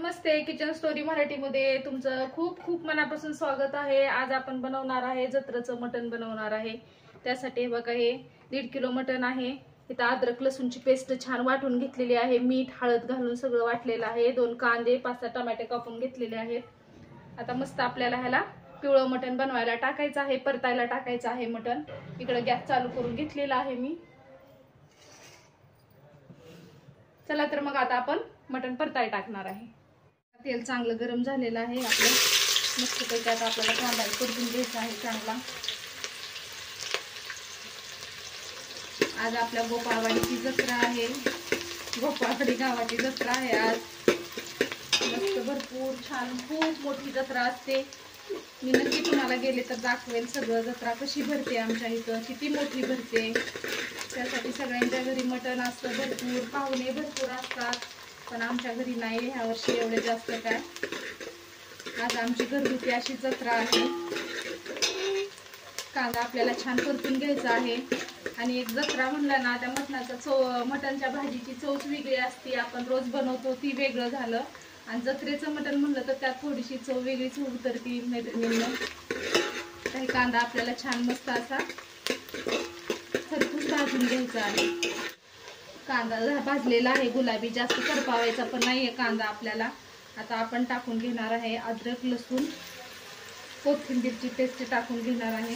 नमस्ते, kitchen story मराठीमध्ये तुमचं खूप खूप मनापासून स्वागत आहे। आज आपण बनवणार आहे जत्रेचं मटण बनवणार आहे। त्यासाठी बघा हे 1.5 किलो मटण आहे। इथं अद्रक लसूणची पेस्ट छान वाटून घेतलेली आहे, मीठ हळद घालून सगळं वाटलेलं आहे। 2 कांदे 5-6 टमाटे कापून घेतलेले आहेत। आता मस्त आपल्याला ह्याला पिवळं मटण बनवायला टाकायचं आहे, परतायला टाकायचं आहे मटण। इकडे गॅस चालू करून घेतलेला आहे मी। चला तर मग आता आपण मटण परताय टाकणार आहे। तेल चांगलं गरम झालेलं आहे आपलं, मस्त पैकी आता आपल्याला कांदा परतून घ्यायचा आहे चांगला। आज आपल्या गोपाळवाडीची जत्रा आहे, गोपाळवाडी गावाची जत्रा आहे आज। मस्त भरपूर छान खूप मोठी जत्रा असते। मी नक्की तुम्हाला गेले तर दाखवेल सगळं जत्रा कशी भरते, आमच्या इथं किती मोठी भरते। त्यासाठी सगळ्यांच्या घरी मटण असतं, भरपूर पाहुणे भरपूर असतात, पण आमच्या घरी नाही ह्या वर्षी एवढे जास्त काय। आज आमची घरगुती अशी जत्रा आहे। कांदा आपल्याला छान परतून घ्यायचा आहे। आणि एक जत्रा म्हणलं ना त्या मटणाचा मटणच्या भाजीची चवच वेगळी असते। आपण रोज बनवतो ती वेगळं झालं, आणि जत्रेचं मटण म्हणलं तर त्यात थोडीशी चव वेगळीच उतरती मैत्रिणींना। काही कांदा आपल्याला छान मस्त असा खरपूस भाजून घ्यायचा आहे। कांदा भाजलेला आहे गुलाबी, जास्त करपावायचा पण नाहीये कांदा आपल्याला। आता आपण टाकून घेणार आहे अद्रक लसूण कोथिंबीरची पेस्ट टाकून घेणार आहे।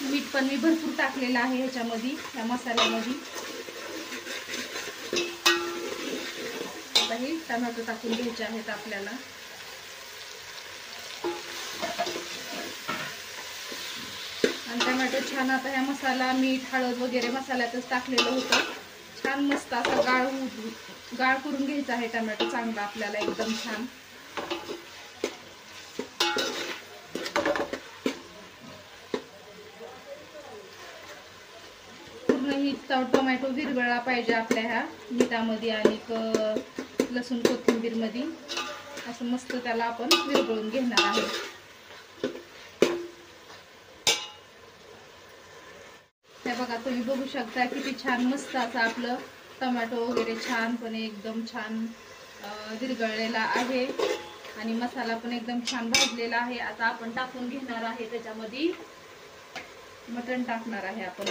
मीठ पण मी भरपूर टाकलेलं आहे ह्याच्यामध्ये, या मसाल्यामध्ये। आता हे टमाटो टाकून घ्यायचे आहेत आपल्याला। आणि टमाटो छान आता ह्या मसाला मीठ हळद वगैरे मसाल्यातच टाकलेलं होतं, छान मस्त असा गाळ करून घ्यायचा आहे टमाटो चांगला आपल्याला एकदम छान। पूर्ण ही टोमॅटो विरघळला पाहिजे आपल्या ह्या मिठामध्ये आणि लसूण कोथिंबीर मध्ये, असं मस्त त्याला आपण विरघळून घेणार आहे। हे बघा तुम्ही बघू शकता किती छान मस्त असं आपलं टोमॅटो वगैरे छानपणे एकदम छान विरघळलेला आहे, आणि मसाला पण एकदम छान भाजलेला आहे। आता आपण टाकून घेणार आहे त्याच्यामध्ये मटण टाकणार आहे आपण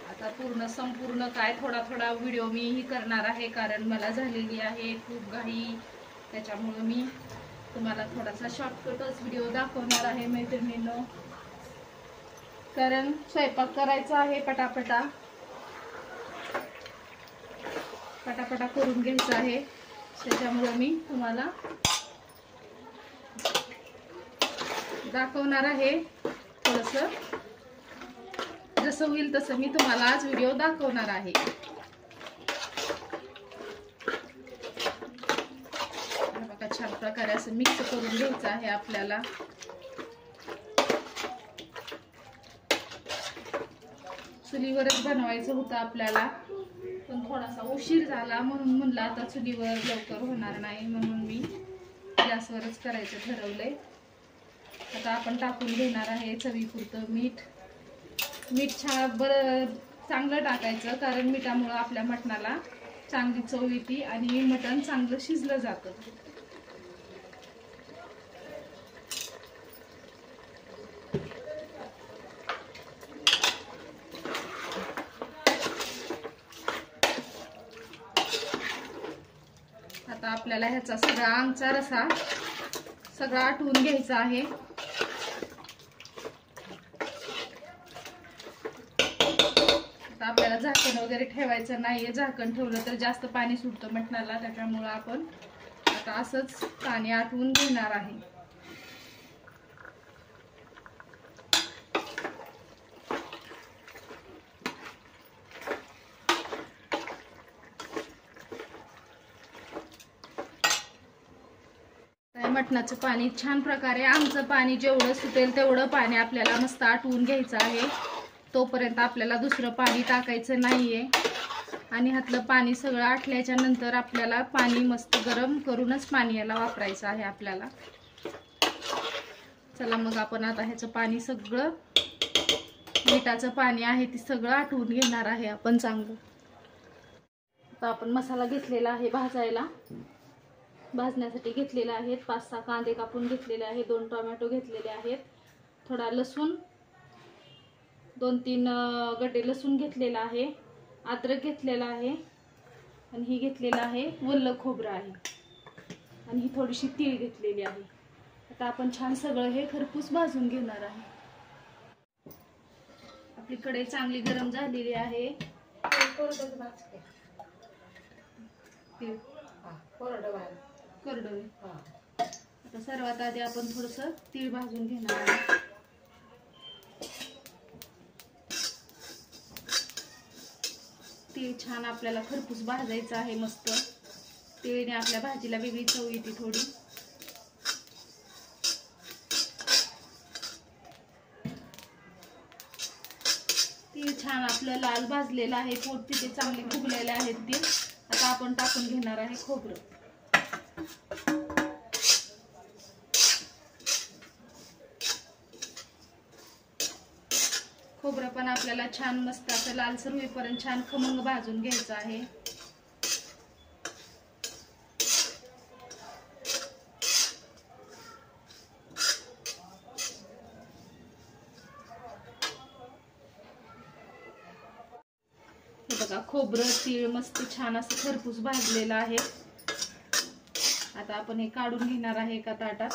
आता पूर्ण संपूर्ण काय थोडा थोडा व्हिडिओ मी ही करणार आहे, कारण मला झालेली आहे खूप घाई। त्याच्यामुळे मी तुम्हाला थोडासा शॉर्टकटच व्हिडिओ दाखवणार आहे मैत्रिणींनो, कारण स्वयंपाक करायचा आहे पटापटा करून घ्यायचं आहे। त्याच्यामुळे मी तुम्हाला दाखवणार आहे थोडंसं, जसं होईल तसं मी तुम्हाला आज व्हिडिओ दाखवणार आहे। बघा छान प्रकारे असं मिक्स करून घ्यायचं आहे आपल्याला। चुलीवरच बनवायचं होतं आपल्याला, पण थोडासा उशीर झाला म्हणून म्हणलं आता चुलीवर लवकर होणार नाही, म्हणून मी गॅसवरच करायचं ठरवलंय। आता आपण टाकून घेणार आहे चवीपुरतं मीठ छान बरं चांगलं टाकायचं, कारण मिठामुळे आपल्या मटणाला चांगली चव येते आणि मटण चांगलं शिजलं जातं। आता आपल्याला ह्याचा सगळा आमचा रसा सगळा आटवून घ्यायचा आहे। आता आपल्याला झाकण वगैरे ठेवायचं नाहीये, झाकण ठेवलं तर जास्त पाणी सुटतं मटणाला, त्याच्यामुळे आपण आता असंच पाणी आटवून घेणार आहे। मटणाचं पाणी छान प्रकारे आमचं पाणी जेवढं सुटेल तेवढं पाणी आपल्याला मस्त आटवून घ्यायचं आहे। तोपर्यंत आपल्याला दुसरं पाणी टाकायचं नाहीये, आणि ह्यातलं पाणी सगळं आटल्याच्या नंतर आपल्याला पाणी मस्त गरम करूनच पाणी याला वापरायचं आहे आपल्याला। चला मग आपण आता ह्याचं पाणी सगळं, मिठाचं पाणी आहे ते सगळं आटवून घेणार आहे आपण चांगलं. आता आपण मसाला घेतलेला आहे भाजायला, भाजण्यासाठी घेतलेला आहे. 5-6 कांदे कापून घेतलेले आहे, 2 टोमॅटो घेतलेले आहेत, थोडा लसूण, 2-3 गड्डे लसूण घेतलेला आहे, अद्रक घेतलेला आहे, आणि ही घेतलेलं आहे वल्ल खोबरं आहे, आणि ही थोडीशी तीळ घेतलेली आहे. आता आपण छान सगळं हे खरपूस भाजून घेणार आहे. आपली कढई चांगली गरम झालेली आहे. कोरडं. आता सर्वात आधी आपण थोडंसं तीळ भाजून घेणार आहे. तीळ छान आपल्याला खरपूस भाजायचं आहे. मस्त तीळने आपल्या भाजीला वेगळी चव येते थोडी. तीळ छान आपलं लाल भाजलेलं आहे, पोट तिथे चांगले फुगलेले आहेत तीळ. आता आपण टाकून घेणार आहे खोबरं. खोबरं पण आपल्याला छान मस्त असं लालसर होईपर्यंत छान खमंग भाजून घ्यायचं आहे. बघा खोबरं तीळ मस्त छान असं खरपूस भाजलेलं आहे. आता आपण हे काढून घेणार आहे एका ताटात.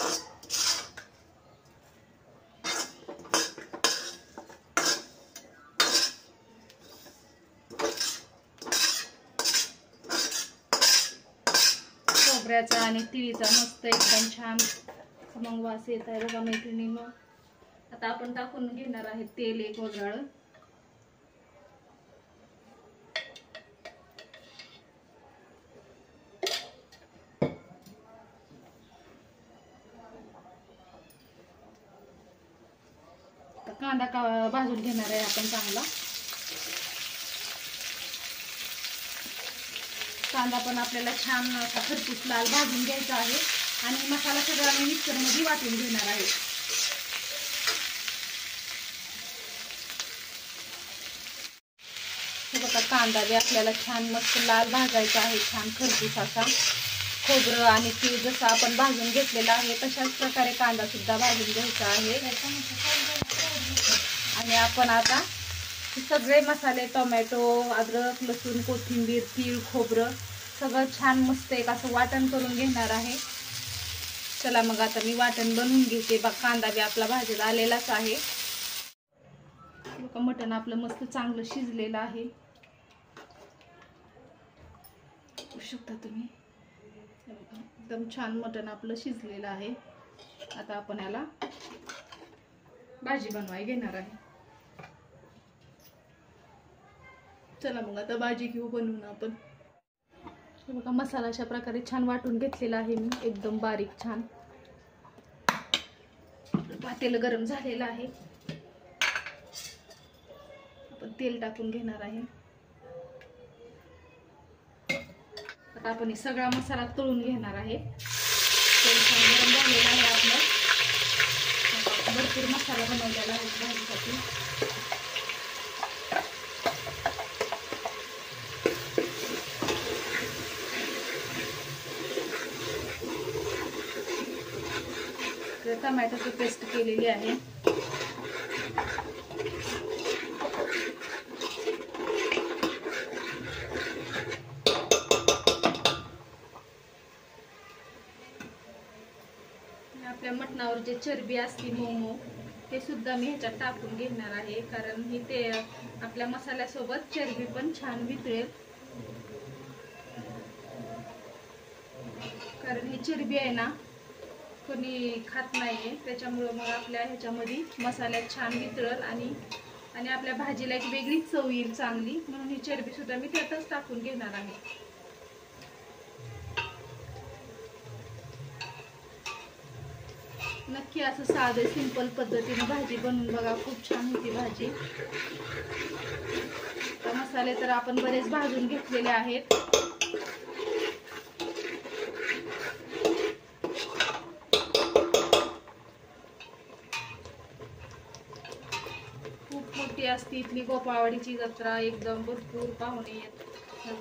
खोबऱ्याचा आणि तिळीचा मस्त एकदम छान खमंग वास येत आहे बघा मैत्रिणींनो. आता आपण टाकून घेणार आहे तेल एक वगळं. कांदा भाजून घेणार आहे आपण चांगला. कांदा पण आपल्याला छान असा खरपूस लाल भाजून घ्यायचा आहे, आणि मसाला सगळा मी मिक्सर मध्ये वाटून घेणार आहे. हे बघा कांदा बी आपल्याला छान मस्त लाल भाजायचा आहे, छान खरपूस असा. खोबरं आणि तीळ जसं आपण भाजून घेतलेला आहे तशाच प्रकारे कांदा सुद्धा भाजून घ्यायचा आहे. आणि आपण आता सगळे मसाले टोमॅटो, अद्रक, लसूण, कोथिंबीर, तीळ, खोबरं सगळं छान मस्त एक असं वाटण करून घेणार आहे. चला मग आता मी वाटण बनवून घेते. कांदा बी आपला भाजीला आलेलाच आहे. मटण आपलं मस्त चांगलं शिजलेलं आहे, बघू शकता तुम्ही. एकदम छान मटण आपलं शिजलेलं आहे. आता आपण याला भाजी बनवायला घेणार आहे. चला मग आता भाजी घेऊ बनवून आपण. बघा मसाला अशा प्रकारे छान वाटून घेतलेला आहे मी, एकदम बारीक छान. पातेलं गरम झालेलं आहे. आपण तेल टाकून घेणार आहे. आता आपण हे सगळा मसाला तळून घेणार आहे. तेल छान गरम झालेलं आहे आपलं. भरपूर मसाला बनवलेला आहे भाजीसाठी. टोमॅटोची पेस्ट केलेली आहे. आपल्या मटणावर जे चरबी असते मोमो ते सुद्धा मी ह्याच्यात टाकून घेणार आहे, कारण ही ते आपल्या मसाल्यासोबत चरबी पण छान वितळेल. कारण ही चरबी आहे ना कोणी खात नाहीये, त्याच्यामुळे मग आपल्या ह्याच्यामध्ये मसाल्यात छान वितळल आणि आपल्या भाजीला एक वेगळी चव येईल चांगली. म्हणून ही चरबी सुद्धा मी त्यातच टाकून घेणार आहे. नक्की असं साधं सिंपल पद्धतीने भाजी बनवून बघा, खूप छान होती भाजी. मसाले तर आपण बरेच भाजून घेतलेले आहेत. मोठी असते इथली गोपाळवाडीची जत्रा, एकदम भरपूर पाहुणे येत.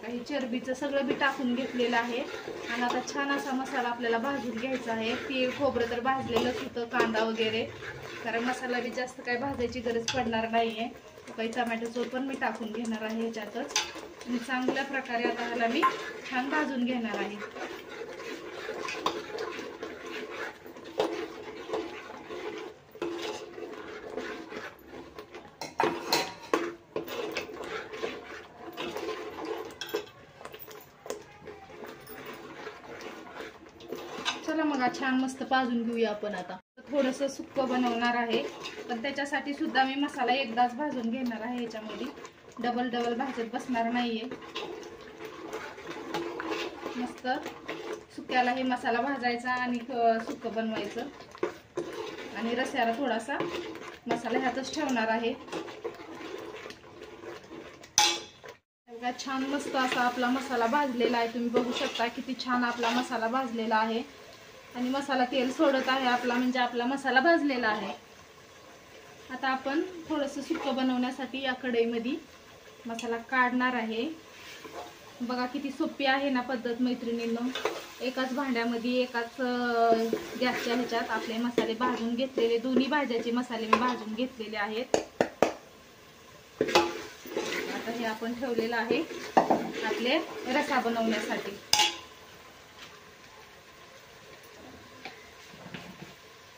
काही चरबीचं सगळं बी टाकून घेतलेलं आहे आणि आता छान असा मसाला आपल्याला भाजून घ्यायचा आहे. तीळ खोबरं तर भाजलेलंच होतं, कांदा वगैरे, कारण मसाला बी जास्त काही भाजायची गरज पडणार नाहीये. काही टोमॅटोचं पण मी टाकून घेणार आहे ह्याच्यातच आणि चांगल्या प्रकारे आता ह्याला मी छान भाजून घेणार आहे. चला मग छान मस्त भाजून घेऊया आपण. आता थोडंसं सुक्कं बनवणार आहे, पण त्याच्यासाठी सुद्धा मी मसाला एकदाच भाजून घेणार आहे. ह्याच्यामध्ये डबल डबल भाजत बसणार नाहीये. मस्त सुक्याला हे मसाला भाजायचा आणि सुक्कं बनवायचं आणि रस्याला थोडासा मसाला ह्यातच ठेवणार आहे. छान मस्त असा आपला मसाला भाजलेला आहे. तुम्ही बघू शकता किती छान आपला मसाला भाजलेला आहे आणि मसाला तेल सोडत आहे आपला, म्हणजे आपला मसाला भाजलेला आहे. आता आपण थोडंसं सुक्कं बनवण्यासाठी या कढईमध्ये मसाला काढणार आहे. बघा किती सोपी आहे ना पद्धत मैत्रिणींनो. एकाच भांड्यामध्ये एकाच गॅसच्या ह्याच्यात आपले मसाले भाजून घेतलेले, दोन्ही भाज्याचे मसाले मी भाजून घेतलेले आहेत. आता हे आपण ठेवलेलं आहे आपले रसा बनवण्यासाठी.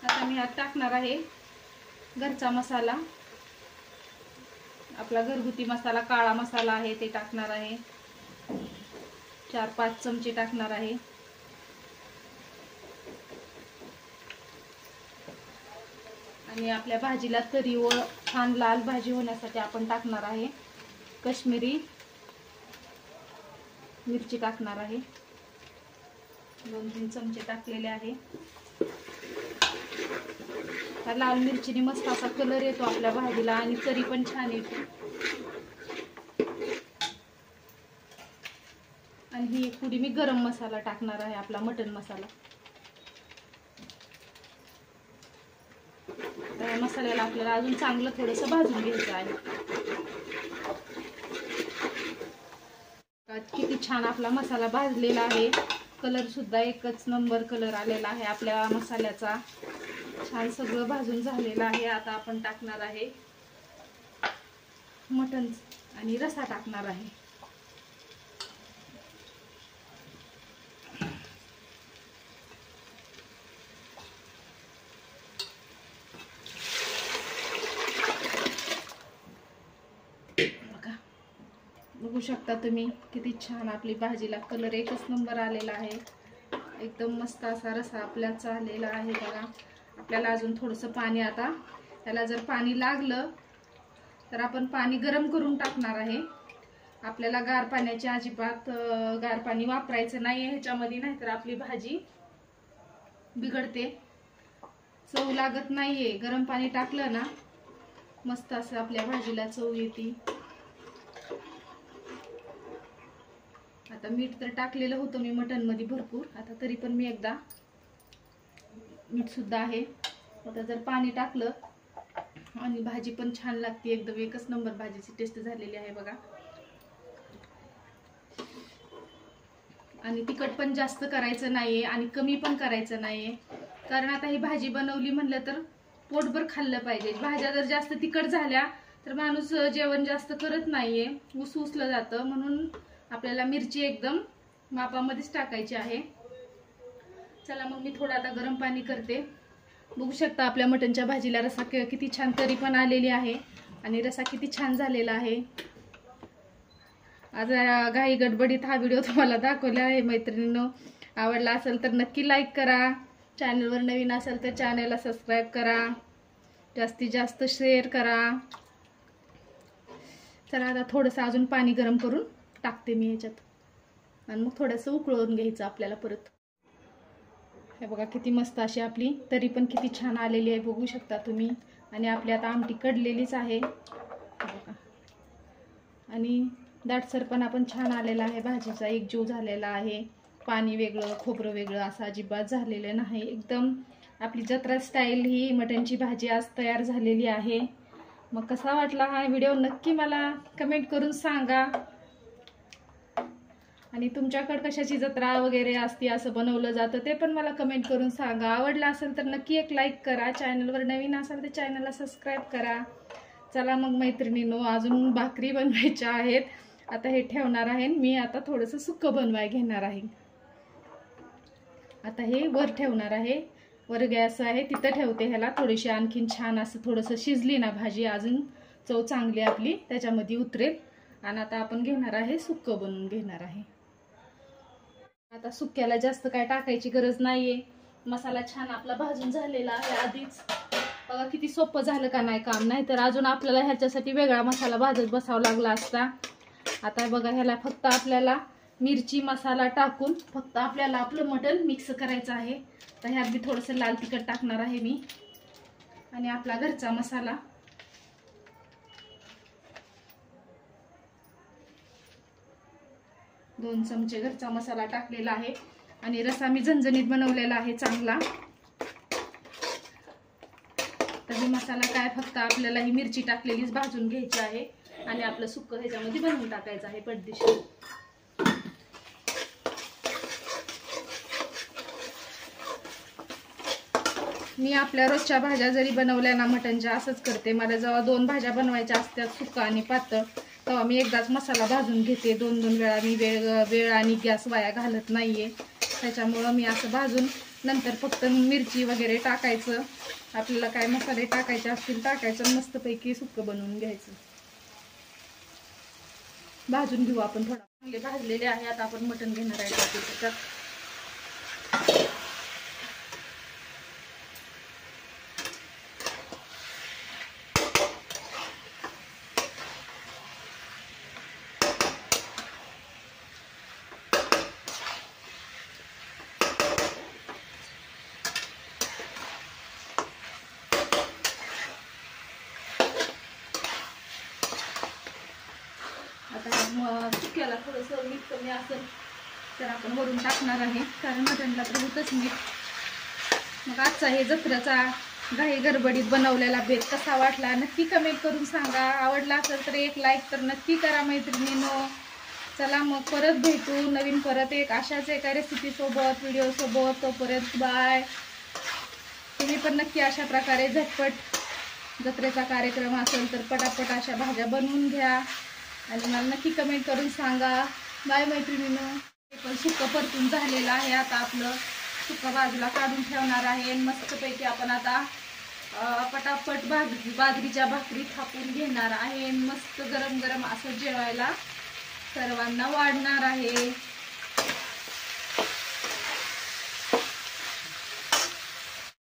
आता मी यात टाकणार आहे घरचा मसाला, आपला घरगुती मसाला, काळा मसाला आहे ते टाकणार आहे. 4-5 चमचे टाकणार आहे. आणि आपल्या भाजीला तरी व छान लाल भाजी होण्यासाठी आपण टाकणार आहे काश्मीरी मिरची टाकणार आहे. 2-3 चमचे टाकलेले आहे. लाल मिरचीने मस्त असा कलर येतो आपल्या भाजीला आणि तरी पण छान येते. आणि ही पुढे मी गरम मसाला टाकणार आहे, आपला मटन मसाला. तर या मसाल्याला आपल्याला अजून चांगलं थोडंसं भाजून घ्यायचं आहे. किती छान आपला मसाला भाजलेला आहे. कलर सुद्धा एकच नंबर कलर आलेला आहे आपल्या मसाल्याचा. छान सगळं भाजून झालेलं आहे. आता आपण टाकणार आहे मटण आणि रसा टाकणार आहे. बघू शकता तुम्ही किती छान आपली भाजीला कलर एकच नंबर आलेला आहे. एकदम मस्त असा रसा आपल्याचा आलेला आहे. बघा आपल्याला अजून थोडंसं पाणी, आता त्याला जर पाणी लागलं तर आपण पाणी गरम करून टाकणार आहे. आपल्याला गार पाण्याची अजिबात गार पाणी वापरायचं नाही ह्याच्यामध्ये, नाहीतर आपली भाजी बिघडते, चव लागत नाहीये. गरम पाणी टाकलं ना मस्त असं आपल्या भाजीला चव येते. आता मीठ तर टाकलेलं होतं मी मटन मध्ये भरपूर, आता तरी पण मी एकदा मीठ सुद्धा आहे. आता जर पाणी टाकलं आणि भाजी पण छान लागते, एकदम एकच नंबर भाजीची टेस्ट झालेली आहे बघा. आणि तिखट पण जास्त करायचं नाहीये आणि कमी पण करायचं नाहीये, कारण आता ही भाजी बनवली म्हणलं तर पोटभर खाल्लं पाहिजे. भाज्या जर जास्त तिखट झाल्या तर माणूस जेवण जास्त करत नाहीये, उसलं जातं. म्हणून आपल्याला मिरची एकदम मापामध्येच टाकायची आहे. चला मग मी थोडं आता गरम पाणी करते. बघू शकता आपल्या मटणच्या भाजीला रसा किती छान तरी पण आलेली आहे आणि रसा किती छान झालेला आहे. आज घाई गडबडीत हा व्हिडिओ तुम्हाला दाखवला आहे मैत्रिणींनो. आवडला असेल तर नक्की लाईक करा. चॅनलवर नवीन असेल तर चॅनलला सबस्क्राईब करा. जास्तीत जास्त शेअर करा. चला आता थोडंसं अजून पाणी गरम करून टाकते मी ह्याच्यात आणि मग थोडंसं उकळवून घ्यायचं आपल्याला परत. हे बघा किती मस्त अशी आपली तरी पण किती छान आलेली आहे, बघू शकता तुम्ही. आणि आपली आता आमटी कडलेलीच आहे बघा. आणि दाटसरपणा पण छान आलेला आहे भाजीचा, एकजीव झालेला आहे. पाणी वेगळं खोबरं वेगळं असं अजिबात झालेलं नाही. एकदम आपली जत्रा स्टाईल ही मटणची भाजी आज तयार झालेली आहे. मग कसा वाटला हा व्हिडिओ नक्की मला कमेंट करून सांगा. आणि तुमच्याकडे कशाची जत्रा वगैरे असते, असं बनवलं जातं ते पण मला कमेंट करून सांगा. आवडलं असेल तर नक्की एक लाईक करा. चॅनलवर नवीन असाल तर चॅनलला सबस्क्राईब करा. चला मग मैत्रिणींनो, अजून भाकरी बनवायच्या आहेत. आता हे ठेवणार आहे. मी आता थोडंसं सुक्कं बनवाय घेणार आहे. आता हे वर ठेवणार आहे. वर गॅस आहे तिथं ठेवते. ह्याला थोडीशी आणखीन छान असं थोडंसं शिजली ना भाजी, अजून चव चांगली आपली त्याच्यामध्ये उतरेल. आणि आता आपण घेणार आहे सुक्कं बनवून घेणार आहे. आता सुक्याला जास्त काय टाकायची गरज नाहीये. मसाला छान आपला भाजून झालेला आहे आधीच. बघा किती सोपं झालं का नाही काम. नाही तर अजून आपल्याला ह्याच्यासाठी वेगळा मसाला भाजत बसावा लागला असता. आता बघा ह्याला फक्त आपल्याला मिरची मसाला टाकून फक्त आपल्याला आपलं मटण मिक्स करायचं आहे. तर ह्यात बी थोडंसं लाल तिखट टाकणार आहे मी आणि आपला घरचा मसाला. दोन चमचे घरचा मसाला टाकलेला आहे. आणि रस्सा मी झणझणीत बनवलेला आहे चांगला. तर ही मसाला काय फक्त आपल्याला ही मिरची टाकलेलीच भाजून घ्यायची आहे आणि आपलं सुक्कं ह्याच्यामध्ये बनवून टाकायचं आहे पटदिशी. मी आपल्या रोजच्या भाज्या जरी बनवल्या ना मटणच्या असंच करते. मला जेव्हा 2 भाज्या बनवायच्या असतात सुक्का आणि पातळ, तेव्हा मी एकदाच मसाला भाजून घेते. 2-2 वेळा मी वेळ आणि गॅस वाया घालत नाहीये. त्याच्यामुळं मी असं भाजून नंतर फक्त मिरची वगैरे टाकायचं. आपल्याला काय मसाले टाकायचे असतील टाकायचं. मस्तपैकी सुक्कं बनवून घ्यायचं. भाजून घेऊ आपण. थोडा चांगले भाजलेले आहे. आता आपण मटण घेणार आहे त्याच्यात. सुक्याला थोडंसं मीठ कमी असेल तर आपण वरून टाकणार आहे, कारण मटणला तर होतच मीठ. मग आजचा हे जत्रेचा घाई गडबडीत बनवलेला बेत कसा वाटला नक्की कमेंट करून सांगा. आवडला असेल तर एक लाईक तर नक्की करा मैत्रिणींनो. चला मग परत भेटू नवीन परत एक अशाच एका रेसिपी सोबत व्हिडिओ सोबत. तोपर्यंत बाय. तुम्ही पण नक्की अशा प्रकारे झटपट जत्रेचा कार्यक्रम असेल तर पटापट अशा भाज्या बनवून घ्या आणि मला नक्की कमेंट करून सांगा. बाय मैत्रिणींनो. हे पण सुक्कं परतून झालेलं आहे. आता आपलं सुक्कं बाजूला काढून ठेवणार आहे. मस्तपैकी आपण आता पटापट बाजरीच्या भाकरी थापून घेणार आहे. मस्त गरम गरम असं जेवायला सर्वांना वाढणार आहे.